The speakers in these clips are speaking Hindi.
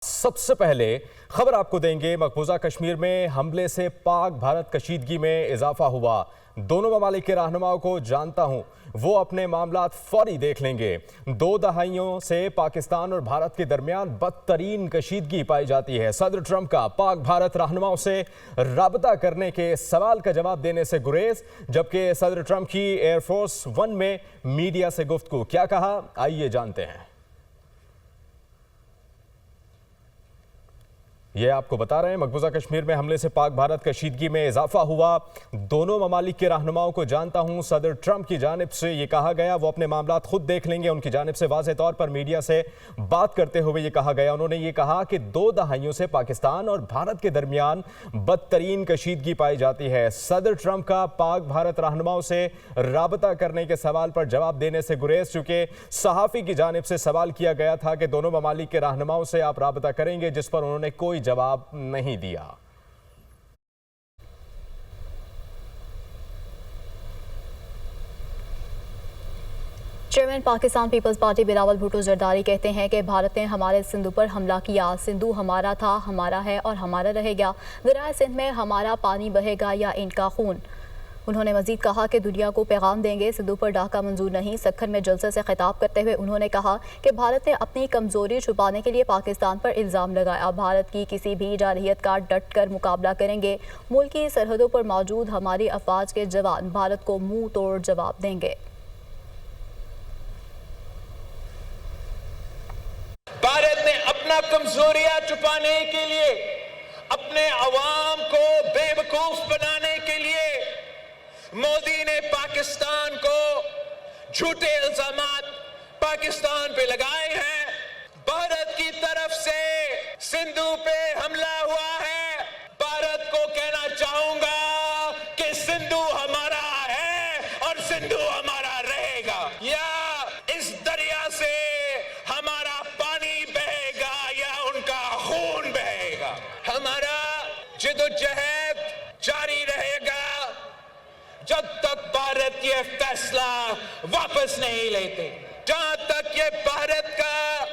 सबसे पहले खबर आपको देंगे। मकबूजा कश्मीर में हमले से पाक भारत कशीदगी में इजाफा हुआ। दोनों ममालिक के रहनुमाओं को जानता हूं, वो अपने मामलात फौरी देख लेंगे। 2 दहाइयों से पाकिस्तान और भारत के दरमियान बदतरीन कशीदगी पाई जाती है। सदर ट्रंप का पाक भारत रहनुमाओं से राबता करने के सवाल का जवाब देने से गुरेज, जबकि सदर ट्रंप की एयरफोर्स 1 में मीडिया से गुफ्तगू। क्या कहा, आइए जानते हैं। ये आपको बता रहे हैं, मकबूजा कश्मीर में हमले से पाक भारत कशीदगी में इजाफा हुआ। दोनों ममालिक के रहनुमाओं को जानता हूं। सदर ट्रंप की जानिब से ये कहा गया वो अपने मामलात खुद देख लेंगे। उनकी जानिब से वाज़ेह तौर पर मीडिया से बात करते हुए ये कहा गया, उन्होंने ये कहा कि 2 दहाइयों से पाकिस्तान और भारत के दरमियान बदतरीन कशीदगी पाई जाती है। सदर ट्रंप का पाक भारत रहनुमाओं से राबता करने के सवाल पर जवाब देने से गुरेज, चूंकि सहाफ़ी की जानिब से सवाल किया गया था कि दोनों ममालिक के रहनुमाओं से आप राबता करेंगे, जिस पर उन्होंने कोई जवाब नहीं दिया। Chairman Pakistan Peoples Party Bilawal Bhutto Zardari कहते हैं कि भारत ने हमारे सिंधु पर हमला किया। सिंधु हमारा था, हमारा है और हमारा रहेगा। दरिया सिंध में हमारा पानी बहेगा या इनका खून। उन्होंने मजीद कहा कि दुनिया को पैगाम देंगे, सिंधु पर डाका मंजूर नहीं। सक्खन में जलसे से खिताब करते हुए उन्होंने कहा कि भारत ने अपनी कमजोरी छुपाने के लिए पाकिस्तान पर इल्ज़ाम लगाया। भारत की किसी भी जारहियत का डट कर मुकाबला करेंगे। मुल्क की सरहदों पर मौजूद हमारी अफवाज के जवान भारत को मुंह तोड़ जवाब देंगे। भारत ने अपना कमजोरियां छुपाने के लिए, अपने अवाम को बेवकूफ बनाने के लिए मोदी ने पाकिस्तान को झूठे इल्जामात पाकिस्तान पे लगाए हैं। भारत की तरफ से सिंधु पे हमला हुआ है। भारत को कहना चाहूंगा कि सिंधु हमारा है और सिंधु हमारा रहेगा। या इस दरिया से हमारा पानी बहेगा या उनका खून बहेगा। हमारा जिद्दोजहद जारी रहेगा जब तक भारत ये फैसला वापस नहीं लेते। जहां तक ये भारत का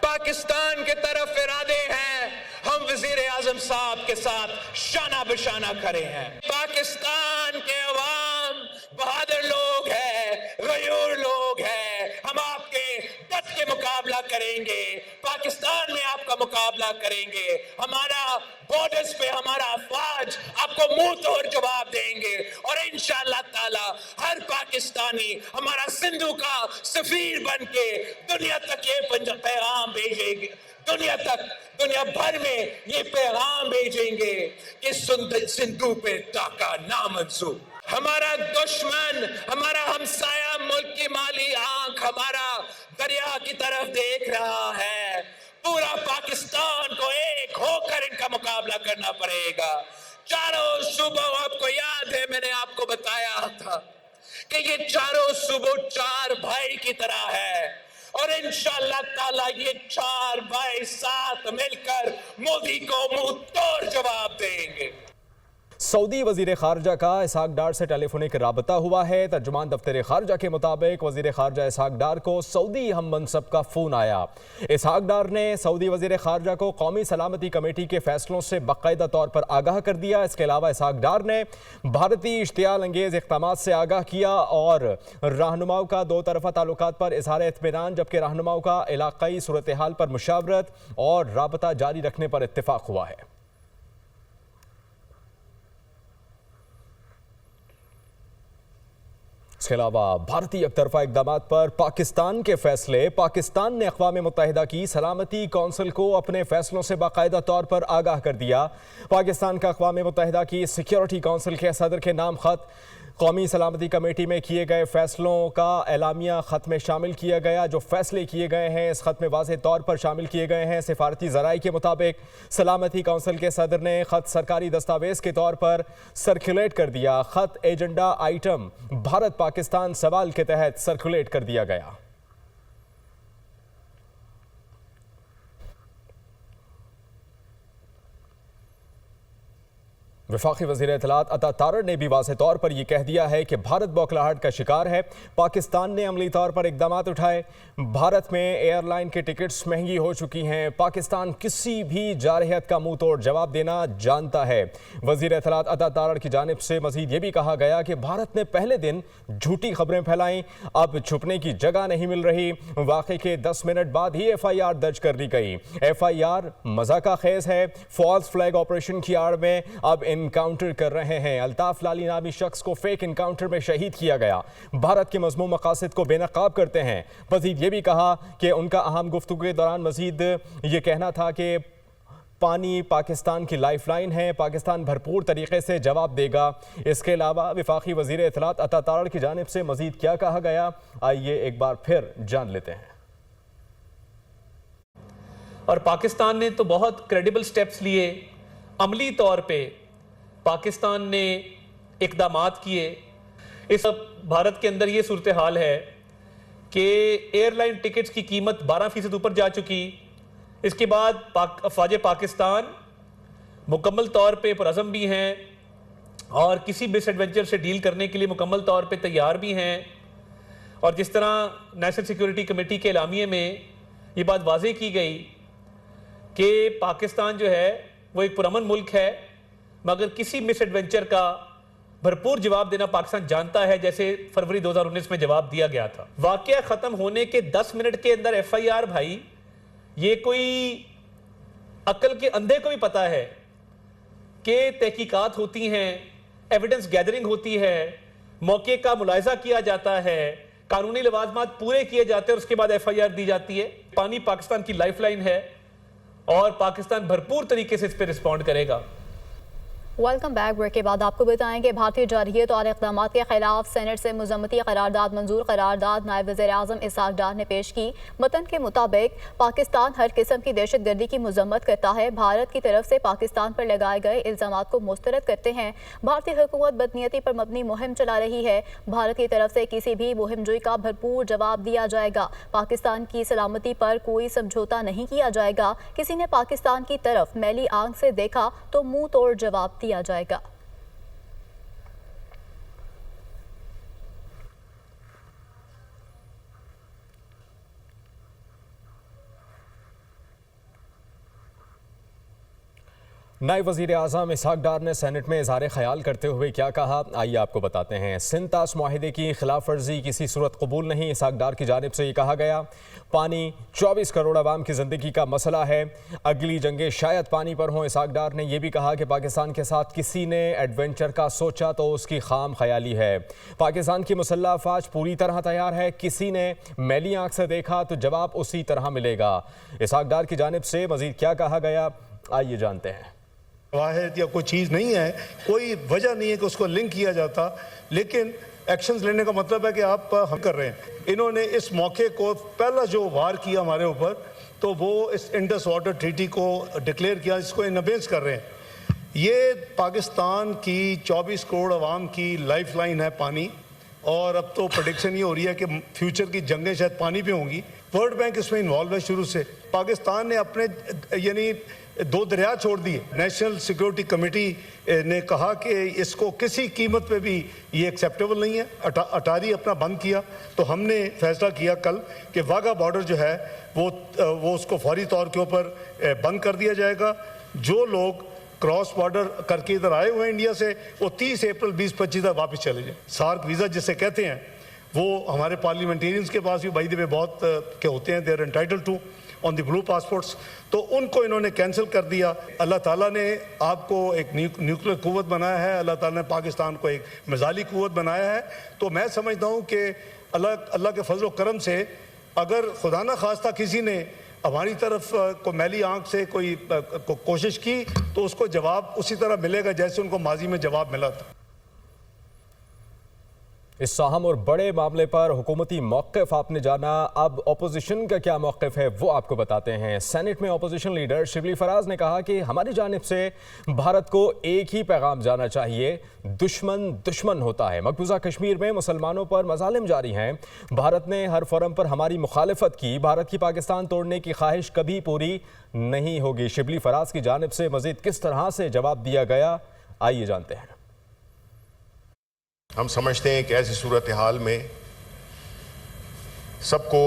पाकिस्तान के तरफ इरादे हैं, हम वजीर आजम साहब के साथ शाना बशाना खड़े हैं। पाकिस्तान के अवाम बहादुर लोग हैं, गयूर लोग हैं। हम आपके डट के मुकाबला करेंगे, पाकिस्तान में आपका मुकाबला करेंगे। हमारा बॉर्डर्स पे हमारा अफवाज आपको मुंह तोड़ जवाब देंगे और इंशाअल्लाह ताला हर पाकिस्तानी हमारा सिंधु का सफीर बन के दुनिया तक ये पैगाम भेजेंगे। दुनिया भर में ये पैगाम भेजेंगे कि सिंधु पे डाका नामंजूर। हमारा दुश्मन, हमारा हमसाया मुल्क की माली आंख हमारा दरिया की तरफ देख रहा है। पूरा पाकिस्तान को एक होकर इनका मुकाबला करना पड़ेगा। चारों सूबों, आपको याद है मैंने आपको बताया था कि ये चारों सूबों 4 भाई की तरह है और इंशाअल्लाह ताला ये 4 भाई साथ मिलकर मोदी को मुंह तोड़ जवाब देंगे। सऊदी वजीर खारजा का इसहाक डार से टेलीफोनिक राबता हुआ है। तर्जुमान दफ्तर खारजा के मुताबिक वजीर खारजा इसहाक डार को सऊदी हम मनसब का फ़ोन आया। इसहाक डार ने सऊदी वजीर खारजा को कौमी सलामती कमेटी के फैसलों से बाकायदा तौर पर आगाह कर दिया। इसके अलावा इसहाक डार ने भारतीय इश्तियाल अंगेज़ इक़दामात से आगाह किया और रहनुमाओं का 2 तरफ़ा ताल्लुकात पर इज़हार इत्मीनान, जबकि रहनुमाओं का इलाक़ाई सूरत हाल पर मुशावरत और राबता जारी रखने पर इत्तिफ़ाक़ हुआ है। इसके अलावा भारतीय एकतरफा इक़दामात पर पाकिस्तान के फैसले। पाकिस्तान ने अक़वाम मुत्तहिदा की सलामती कौंसिल को अपने फैसलों से बाकायदा तौर पर आगाह कर दिया। पाकिस्तान का अक़वाम मुत्तहिदा की सिक्योरिटी कौंसिल के सदर के नाम खत कौमी सलामती कमेटी में किए गए फैसलों का एलामिया खत में शामिल किया गया। जो फैसले किए गए हैं इस खत में वाज़ेह तौर पर शामिल किए गए हैं। सिफारती ज़राई के मुताबिक सलामती कौंसिल के सदर ने खत सरकारी दस्तावेज़ के तौर पर सर्कुलेट कर दिया। खत एजेंडा आइटम भारत पाकिस्तान सवाल के तहत सर्कुलेट कर दिया गया। वफाकी वज़ीर इत्तलात अता तारड़ ने भी वाज़ेह तौर पर यह कह दिया है कि भारत बौखलाहट का शिकार है। पाकिस्तान ने अमली तौर पर इक़दाम उठाए। भारत में एयरलाइन के टिकट्स महंगी हो चुकी हैं। पाकिस्तान किसी भी जारहियत का मुंह तोड़ जवाब देना जानता है। वज़ीर इत्तलात अता तारड़ की जानिब से मज़ीद ये भी कहा गया कि भारत ने पहले दिन झूठी खबरें फैलाईं, अब छुपने की जगह नहीं मिल रही। वाक़े के 10 मिनट बाद ही FIR दर्ज कर ली गई। FIR मज़ाक़ खेज़ है। फॉल्स फ्लैग ऑपरेशन की आड़ में अब इनकाउंटर कर रहे हैं। अल्ताफ लाली नामी शख्स को फेक इनकाउंटर में शहीद किया गया। भारत के मज़मूम मकासद को बेनकाब करते हैं। मज़ीद ये भी कहा कि उनका अहम गुफ्तगू के दौरान मज़ीद ये कहना था कि पानी पाकिस्तान की लाइफलाइन है, पाकिस्तान भरपूर तरीके से जवाब देगा। इसके अलावा वफाकी वज़ीर इत्तलात अता तारड़ की जानिब से मज़ीद क्या कहा गया, आइए एक बार फिर जान लेते हैं। और पाकिस्तान ने तो बहुत क्रेडिबल स्टेप्स लिए। अमली तौर पे पाकिस्तान ने इक़दामात किए। इस भारत के अंदर ये सूरत हाल है कि एयरलाइन टिकट्स की कीमत 12% ऊपर जा चुकी। इसके बाद अफ़वाज पाकिस्तान मुकम्मल तौर पे पुरअज़म भी हैं और किसी मिसएडवेंचर से डील करने के लिए मुकम्मल तौर पे तैयार भी हैं। और जिस तरह नेशनल सिक्योरिटी कमेटी के एलामिये में ये बात वाज़ेह की गई कि पाकिस्तान जो है वो एक पुरअमन मुल्क है, मगर किसी मिसएडवेंचर का भरपूर जवाब देना पाकिस्तान जानता है, जैसे फरवरी 2019 में जवाब दिया गया था। वाक़या ख़त्म होने के 10 मिनट के अंदर FIR, भाई ये कोई अक्ल के अंधे को भी पता है कि तहकीकात होती हैं, एविडेंस गैदरिंग होती है, मौके का मुलायजा किया जाता है, कानूनी लवाजमात पूरे किए जाते हैं और उसके बाद FIR दी जाती है। पानी पाकिस्तान की लाइफलाइन है और पाकिस्तान भरपूर तरीके से इस पर रिस्पॉन्ड करेगा। Welcome back. ब्रेक के बाद आपको बताएं कि भारतीय जारहियत और इक़दामात के खिलाफ सेनेट से मुज़म्मती करारदाद मंजूर। करारदाद नायब वज़ीर-ए-आज़म इसहाक़ डार ने पेश की। मतन के मुताबिक पाकिस्तान हर किस्म की दहशत गर्दी की मज़म्मत करता है, भारत की तरफ से पाकिस्तान पर लगाए गए इल्ज़ामात को मुस्तरद करते हैं। भारतीय हुकूमत बदनीयती पर मबनी मुहिम चला रही है। भारत की तरफ से किसी भी मुहिमजोई का भरपूर जवाब दिया जाएगा। पाकिस्तान की सलामती पर कोई समझौता नहीं किया जाएगा। किसी ने पाकिस्तान की तरफ मैली आंख से देखा तो मुंह तोड़ जवाब दिया जाएगा। नायब वज़ीर-ए-आज़म इसहाक़ डार ने सेनेट में इज़हार ख्याल करते हुए क्या कहा, आइए आपको बताते हैं। सिंतास मुआहिदे की खिलाफ वर्जी किसी सूरत कबूल नहीं। इसहाक़ डार की जानिब से ये कहा गया, पानी 24 करोड़ आवाम की ज़िंदगी का मसला है, अगली जंगें शायद पानी पर हों। इसहाक़ डार ने यह भी कहा कि पाकिस्तान के साथ किसी ने एडवेंचर का सोचा तो उसकी खाम ख्याली है। पाकिस्तान की मुसल्लह अफ़वाज पूरी तरह तैयार है, किसी ने मैली आँख से देखा तो जवाब उसी तरह मिलेगा। इसहाक़ डार की जानिब से मज़ीद क्या कहा गया, आइए जानते हैं। वाहिद या कोई चीज़ नहीं है, कोई वजह नहीं है कि उसको लिंक किया जाता, लेकिन एक्शंस लेने का मतलब है कि आप हम कर रहे हैं। इन्होंने इस मौके को पहला जो वार किया हमारे ऊपर, तो वो इस इंडस वाटर ट्रीटी को डिक्लेयर किया, इसको इनअबेंस कर रहे हैं। ये पाकिस्तान की 24 करोड़ आवाम की लाइफ लाइन है पानी, और अब तो प्रेडिक्शन ये हो रही है कि फ्यूचर की जंगें शायद पानी पे होंगी। वर्ल्ड बैंक इसमें इन्वॉल्व है शुरू से। पाकिस्तान ने अपने यानी 2 दरिया छोड़ दिए। नेशनल सिक्योरिटी कमेटी ने कहा कि इसको किसी कीमत पे भी ये एक्सेप्टेबल नहीं है, अटारी अपना बंद किया। तो हमने फैसला किया कल कि वाघा बॉर्डर जो है वो उसको फौरी तौर के ऊपर बंद कर दिया जाएगा। जो लोग क्रॉस बॉर्डर करके इधर आए हुए हैं इंडिया से, वो 30 अप्रैल 2025 तक वापस चले जाए। सार्क वीज़ा जिसे कहते हैं, वो हमारे पार्लियामेंटेरियंस के पास भी बाय द वे बहुत के होते हैं, they are entitled to on the blue passports, तो उनको इन्होंने कैंसिल कर दिया। अल्लाह ताला ने आपको एक न्यूक्लियर कुव्वत बनाया है, अल्लाह ताला ने पाकिस्तान को एक मिसाइली कुव्वत बनाया है। तो मैं समझता हूँ कि अल्लाह के फजल करम से अगर खुदा न खास्ता किसी ने हमारी तरफ को मैली आंख से कोई कोशिश की, तो उसको जवाब उसी तरह मिलेगा जैसे उनको माजी में जवाब मिला था। इस अहम और बड़े मामले पर हुकूमती मौक़िफ़ आपने जाना, अब अपोजिशन का क्या मौक़िफ़ है वो आपको बताते हैं। सेनेट में अपोजिशन लीडर शिबली फराज ने कहा कि हमारी जानिब से भारत को एक ही पैगाम जाना चाहिए, दुश्मन दुश्मन होता है। मकबूजा कश्मीर में मुसलमानों पर मज़ालिम जारी हैं, भारत ने हर फोरम पर हमारी मुखालफत की, भारत की पाकिस्तान तोड़ने की ख्वाहिश कभी पूरी नहीं होगी। शिबली फराज की जानिब से मज़ीद किस तरह से जवाब दिया गया, आइए जानते हैं। हम समझते हैं कि ऐसी सूरत हाल में सबको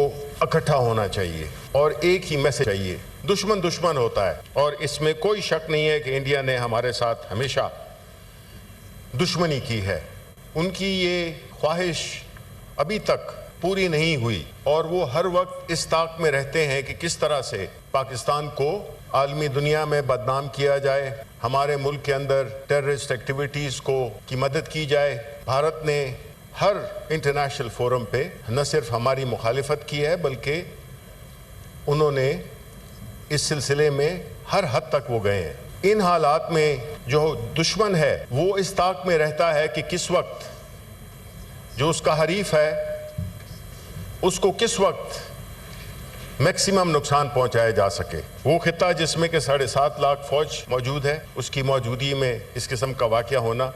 इकट्ठा होना चाहिए और एक ही मैसेज चाहिए। दुश्मन दुश्मन होता है और इसमें कोई शक नहीं है कि इंडिया ने हमारे साथ हमेशा दुश्मनी की है। उनकी ये ख्वाहिश अभी तक पूरी नहीं हुई और वो हर वक्त इस ताक में रहते हैं कि किस तरह से पाकिस्तान को आलमी दुनिया में बदनाम किया जाए, हमारे मुल्क के अंदर टेररिस्ट एक्टिविटीज़ को की मदद की जाए। भारत ने हर इंटरनेशनल फोरम पे न सिर्फ हमारी मुखालिफत की है बल्कि उन्होंने इस सिलसिले में हर हद तक वो गए हैं। इन हालात में जो दुश्मन है वो इस ताक में रहता है कि किस वक्त जो उसका हरीफ है उसको किस वक्त मैक्सिमम नुकसान पहुंचाया जा सके। वो खिता जिसमें कि 7.5 लाख फौज मौजूद है, उसकी मौजूदगी में इस किस्म का वाक़या होना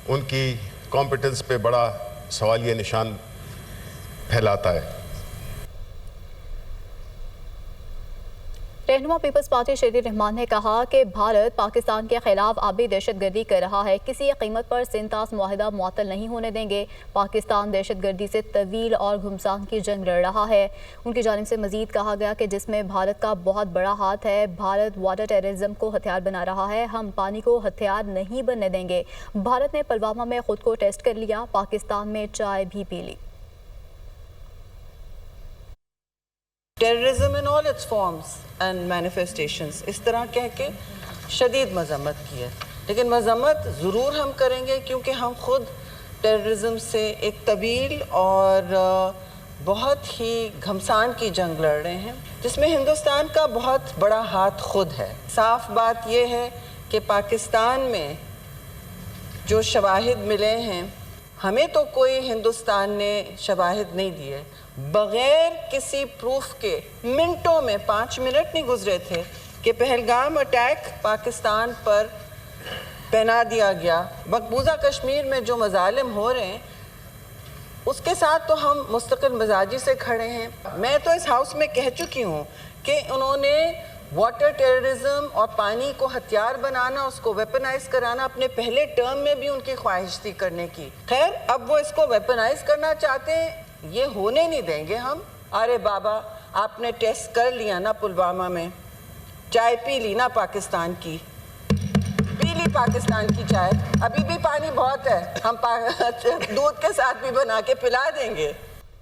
उनकी कॉम्पिटेंस पे बड़ा सवालिया निशान फैलाता है। रहनुमा पीपल्स पार्टी शेरी रहमान ने कहा कि भारत पाकिस्तान के खिलाफ आबी दहशतगर्दी कर रहा है, किसी कीमत पर सिंतास मुआहदा मुअत्तल नहीं होने देंगे। पाकिस्तान दहशतगर्दी से तवील और घुमसान की जंग लड़ रहा है। उनकी जानिब से मजीद कहा गया कि जिसमें भारत का बहुत बड़ा हाथ है। भारत वाटर टेररिज्म को हथियार बना रहा है, हम पानी को हथियार नहीं बनने देंगे। भारत ने पुलवामा में खुद को टेस्ट कर लिया, पाकिस्तान में चाय भी पी ली। Terrorism in all its forms and manifestations, इस तरह कह के शदीद मजम्मत की है, लेकिन मजम्मत ज़रूर हम करेंगे क्योंकि हम खुद टेररिज्म से एक तवील और बहुत ही घमसान की जंग लड़ रहे हैं जिसमें हिंदुस्तान का बहुत बड़ा हाथ खुद है। साफ बात यह है कि पाकिस्तान में जो शवाहिद मिले हैं, हमें तो कोई हिंदुस्तान ने शवाहिद नहीं दिए, बग़ैर किसी प्रूफ के मिनटों में 5 मिनट नहीं गुजरे थे कि पहलगाम अटैक पाकिस्तान पर पहना दिया गया। मकबूजा कश्मीर में जो मजालिम हो रहे हैं उसके साथ तो हम मुस्तकिल मिजाजी से खड़े हैं। मैं तो इस हाउस में कह चुकी हूँ कि उन्होंने वाटर टेररिज्म और पानी को हथियार बनाना, उसको वेपनाइज कराना अपने पहले टर्म में भी उनकी ख्वाहिश थी करने की। खैर, अब वो इसको वेपनाइज करना चाहते हैं, ये होने नहीं देंगे हम। अरे बाबा, आपने टेस्ट कर लिया ना पुलवामा में, चाय पी ली ना पाकिस्तान की, पी ली पाकिस्तान की चाय, अभी भी पानी बहुत है, हम दूध के साथ भी बना के पिला देंगे।